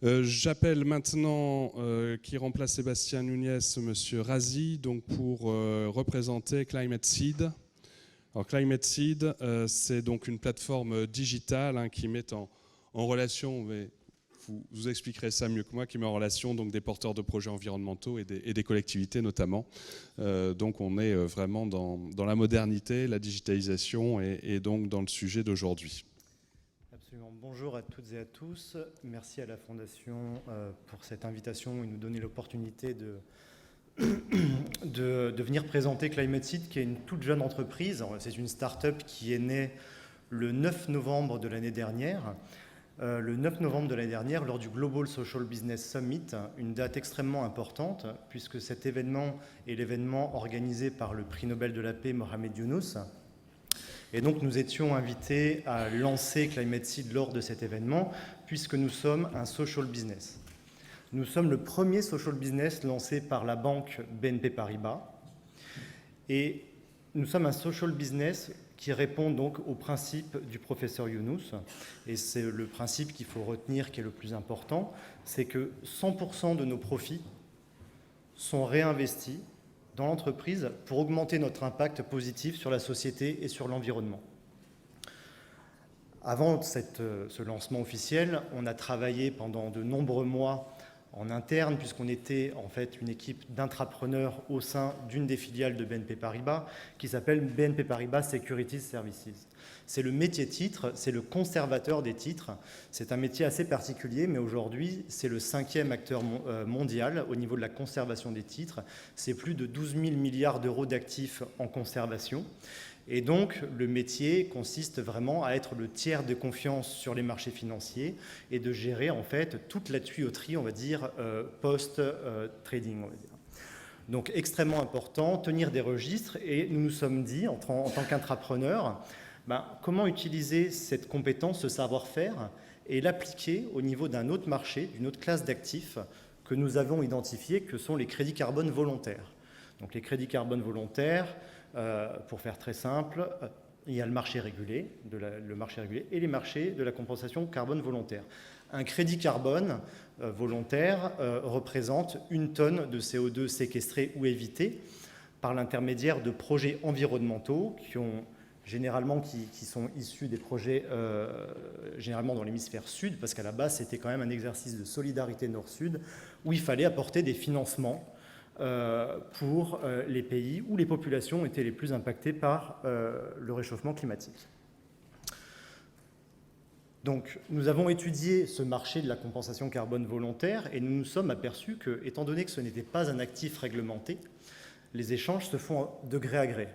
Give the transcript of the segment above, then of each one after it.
J'appelle maintenant, qui remplace Sébastien Nunez, Monsieur Razi, donc pour représenter Climate Seed. Alors Climate Seed, c'est donc une plateforme digitale qui met en relation, mais vous expliquerez ça mieux que moi, qui met en relation donc des porteurs de projets environnementaux et des collectivités notamment. Donc on est vraiment dans la modernité, la digitalisation et donc dans le sujet d'aujourd'hui. Absolument. Bonjour à toutes et à tous. Merci à la Fondation pour cette invitation et nous donner l'opportunité de venir présenter Climate Seed, qui est une toute jeune entreprise. C'est une start-up qui est née le 9 novembre de l'année dernière. Le 9 novembre de l'année dernière, lors du Global Social Business Summit, une date extrêmement importante, puisque cet événement est l'événement organisé par le prix Nobel de la paix Mohamed Yunus. Et donc nous étions invités à lancer Climate Seed lors de cet événement, puisque nous sommes un social business. Nous sommes le premier social business lancé par la banque BNP Paribas. Et nous sommes un social business qui répond donc au principe du professeur Yunus. Et c'est le principe qu'il faut retenir qui est le plus important, c'est que 100% de nos profits sont réinvestis dans l'entreprise pour augmenter notre impact positif sur la société et sur l'environnement. Avant ce lancement officiel, on a travaillé pendant de nombreux mois en interne, puisqu'on était en fait une équipe d'intrapreneurs au sein d'une des filiales de BNP Paribas, qui s'appelle BNP Paribas Securities Services. C'est le métier titre, c'est le conservateur des titres. C'est un métier assez particulier, mais aujourd'hui, c'est le 5e acteur mondial au niveau de la conservation des titres. C'est plus de 12 000 milliards d'euros d'actifs en conservation. Et donc, le métier consiste vraiment à être le tiers de confiance sur les marchés financiers et de gérer, en fait, toute la tuyauterie, on va dire, post-trading, on va dire. Donc, extrêmement important, tenir des registres. Et nous nous sommes dit, en tant qu'intrapreneurs, comment utiliser cette compétence, ce savoir-faire, et l'appliquer au niveau d'un autre marché, d'une autre classe d'actifs que nous avons identifié, que sont les crédits carbone volontaires. Donc, les crédits carbone volontaires, pour faire très simple, il y a le marché régulé, et les marchés de la compensation carbone volontaire. Un crédit carbone volontaire représente 1 tonne de CO2 séquestré ou évité par l'intermédiaire de projets environnementaux qui sont issus des projets généralement dans l'hémisphère sud, parce qu'à la base, c'était quand même un exercice de solidarité nord-sud où il fallait apporter des financements pour les pays où les populations étaient les plus impactées par le réchauffement climatique. Donc, nous avons étudié ce marché de la compensation carbone volontaire et nous nous sommes aperçus que, étant donné que ce n'était pas un actif réglementé, les échanges se font de gré à gré.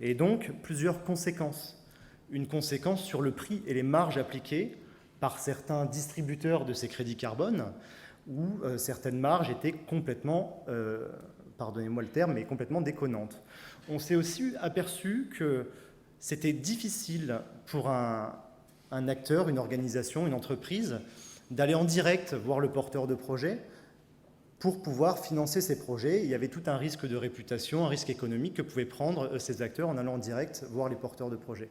Et donc, plusieurs conséquences. Une conséquence sur le prix et les marges appliquées par certains distributeurs de ces crédits carbone, où certaines marges étaient complètement, pardonnez-moi le terme, mais complètement déconnantes. On s'est aussi aperçu que c'était difficile pour un acteur, une organisation, une entreprise, d'aller en direct voir le porteur de projet pour pouvoir financer ces projets. Il y avait tout un risque de réputation, un risque économique que pouvaient prendre ces acteurs en allant en direct voir les porteurs de projets.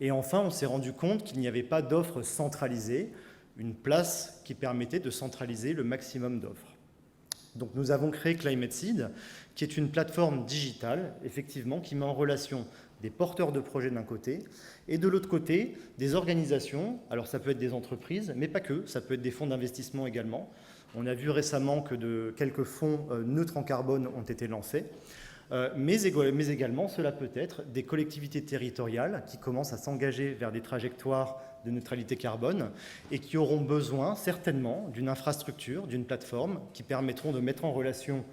Et enfin, on s'est rendu compte qu'il n'y avait pas d'offre centralisée, une place qui permettait de centraliser le maximum d'offres. Donc nous avons créé Climate Seed, qui est une plateforme digitale, effectivement, qui met en relation des porteurs de projets d'un côté, et de l'autre côté, des organisations. Alors ça peut être des entreprises, mais pas que, ça peut être des fonds d'investissement également. On a vu récemment que quelques fonds neutres en carbone ont été lancés, mais également, cela peut être des collectivités territoriales qui commencent à s'engager vers des trajectoires de neutralité carbone et qui auront besoin certainement d'une infrastructure, d'une plateforme qui permettront de mettre en relation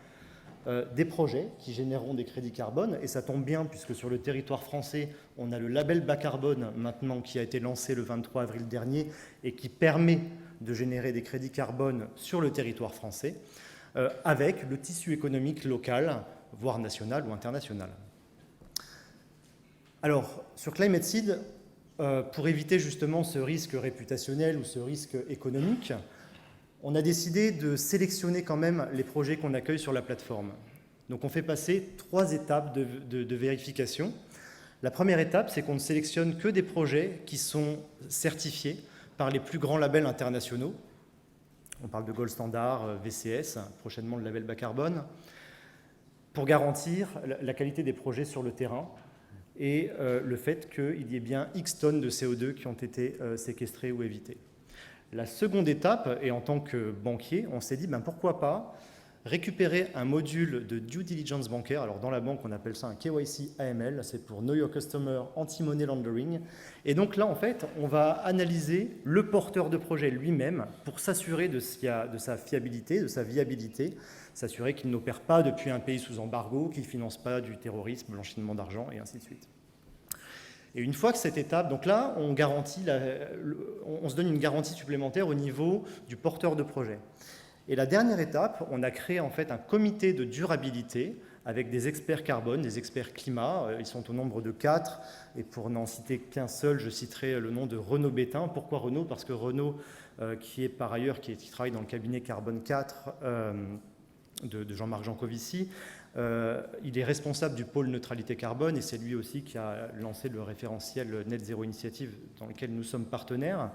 des projets qui généreront des crédits carbone. Et ça tombe bien puisque sur le territoire français, on a le label bas carbone maintenant qui a été lancé le 23 avril dernier et qui permet de générer des crédits carbone sur le territoire français avec le tissu économique local, voire national ou international. Alors, sur Climate Seed, pour éviter justement ce risque réputationnel ou ce risque économique, on a décidé de sélectionner quand même les projets qu'on accueille sur la plateforme. Donc on fait passer 3 étapes de vérification. La première étape, c'est qu'on ne sélectionne que des projets qui sont certifiés par les plus grands labels internationaux. On parle de Gold Standard, VCS, prochainement le label bas carbone, pour garantir la qualité des projets sur le terrain et le fait qu'il y ait bien X tonnes de CO2 qui ont été séquestrées ou évitées. La seconde étape, et en tant que banquier, on s'est dit pourquoi pas récupérer un module de due diligence bancaire. Alors dans la banque, on appelle ça un KYC AML, c'est pour Know Your Customer Anti-Money Laundering. Et donc là, en fait, on va analyser le porteur de projet lui-même pour s'assurer de sa fiabilité, de sa viabilité, s'assurer qu'il n'opère pas depuis un pays sous embargo, qu'il ne finance pas du terrorisme, blanchiment d'argent, et ainsi de suite. Et une fois que cette étape, donc là, on se donne une garantie supplémentaire au niveau du porteur de projet. Et la dernière étape, on a créé en fait un comité de durabilité avec des experts carbone, des experts climat. Ils sont au nombre de 4. Et pour n'en citer qu'un seul, je citerai le nom de Renaud Bétain. Pourquoi Renaud ? Parce que Renaud, qui est par ailleurs, qui travaille dans le cabinet Carbone 4 de Jean-Marc Jancovici, il est responsable du pôle neutralité carbone et c'est lui aussi qui a lancé le référentiel Net Zero Initiative dans lequel nous sommes partenaires.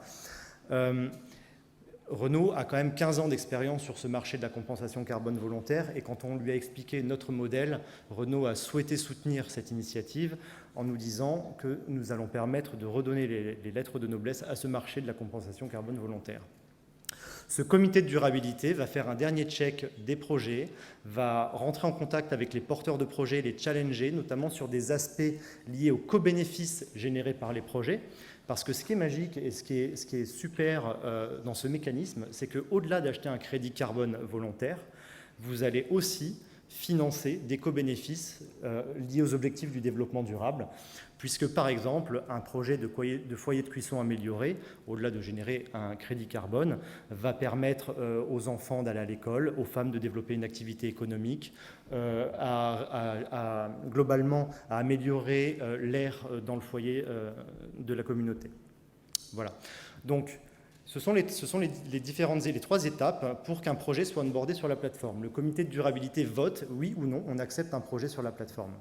Renaud a quand même 15 ans d'expérience sur ce marché de la compensation carbone volontaire et quand on lui a expliqué notre modèle, Renaud a souhaité soutenir cette initiative en nous disant que nous allons permettre de redonner les lettres de noblesse à ce marché de la compensation carbone volontaire. Ce comité de durabilité va faire un dernier check des projets, va rentrer en contact avec les porteurs de projets, les challenger, notamment sur des aspects liés aux co-bénéfices générés par les projets. Parce que ce qui est magique et ce qui est super dans ce mécanisme, c'est qu'au-delà d'acheter un crédit carbone volontaire, vous allez aussi financer des co-bénéfices liés aux objectifs du développement durable, puisque par exemple, un projet de foyer de cuisson amélioré, au-delà de générer un crédit carbone, va permettre aux enfants d'aller à l'école, aux femmes de développer une activité économique, globalement à améliorer l'air dans le foyer de la communauté. Voilà. Donc, ce sont les trois étapes pour qu'un projet soit onboardé sur la plateforme. Le comité de durabilité vote, oui ou non, on accepte un projet sur la plateforme.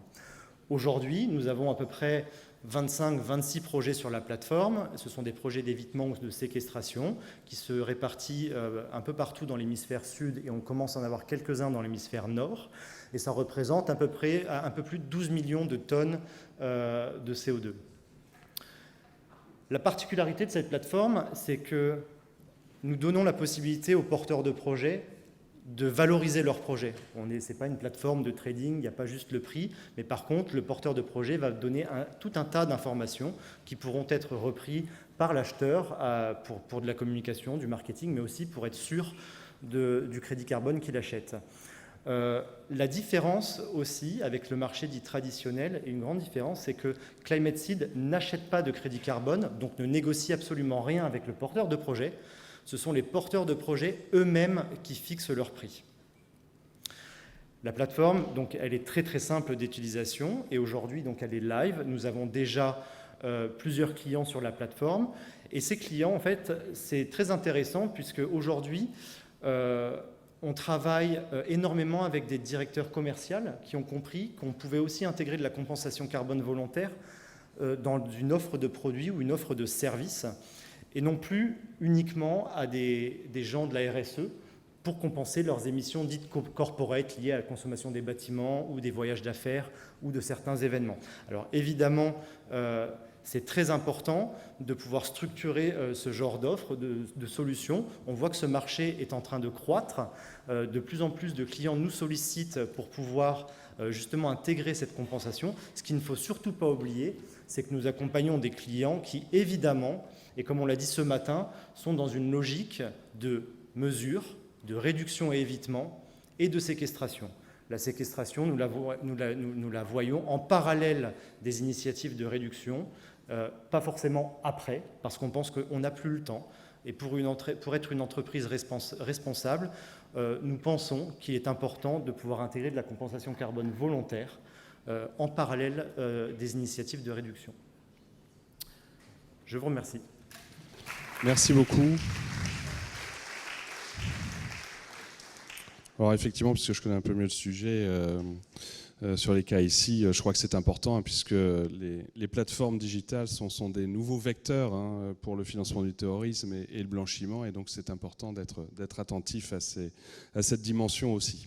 Aujourd'hui, nous avons à peu près 25-26 projets sur la plateforme. Ce sont des projets d'évitement ou de séquestration qui se répartissent un peu partout dans l'hémisphère sud et on commence à en avoir quelques-uns dans l'hémisphère nord. Et ça représente à peu près un peu plus de 12 millions de tonnes de CO2. La particularité de cette plateforme, c'est que nous donnons la possibilité aux porteurs de projets de valoriser leur projet. Ce n'est pas une plateforme de trading, il n'y a pas juste le prix, mais par contre, le porteur de projet va donner tout un tas d'informations qui pourront être repris par l'acheteur pour de la communication, du marketing, mais aussi pour être sûr du crédit carbone qu'il achète. La différence aussi avec le marché dit traditionnel, et une grande différence, c'est que Climate Seed n'achète pas de crédit carbone, donc ne négocie absolument rien avec le porteur de projet. Ce sont les porteurs de projet eux-mêmes qui fixent leur prix. La plateforme, donc, elle est très très simple d'utilisation et aujourd'hui, donc, elle est live. Nous avons déjà plusieurs clients sur la plateforme et ces clients, en fait, c'est très intéressant puisque aujourd'hui, on travaille énormément avec des directeurs commerciaux qui ont compris qu'on pouvait aussi intégrer de la compensation carbone volontaire dans une offre de produits ou une offre de services et non plus uniquement à des gens de la RSE pour compenser leurs émissions dites corporate liées à la consommation des bâtiments ou des voyages d'affaires ou de certains événements. Alors évidemment, c'est très important de pouvoir structurer ce genre d'offres, de solutions. On voit que ce marché est en train de croître. De plus en plus de clients nous sollicitent pour pouvoir justement intégrer cette compensation. Ce qu'il ne faut surtout pas oublier, c'est que nous accompagnons des clients qui, évidemment, et comme on l'a dit ce matin, sont dans une logique de mesure, de réduction et évitement et de séquestration. La séquestration, nous la voyons en parallèle des initiatives de réduction, pas forcément après, parce qu'on pense qu'on n'a plus le temps. Et pour être une entreprise responsable, nous pensons qu'il est important de pouvoir intégrer de la compensation carbone volontaire en parallèle des initiatives de réduction. Je vous remercie. Merci beaucoup. Alors effectivement, puisque je connais un peu mieux le sujet, sur les cas ici. Je crois que c'est important, hein, puisque les plateformes digitales sont des nouveaux vecteurs, hein, pour le financement du terrorisme et le blanchiment, et donc c'est important d'être attentif à cette dimension aussi.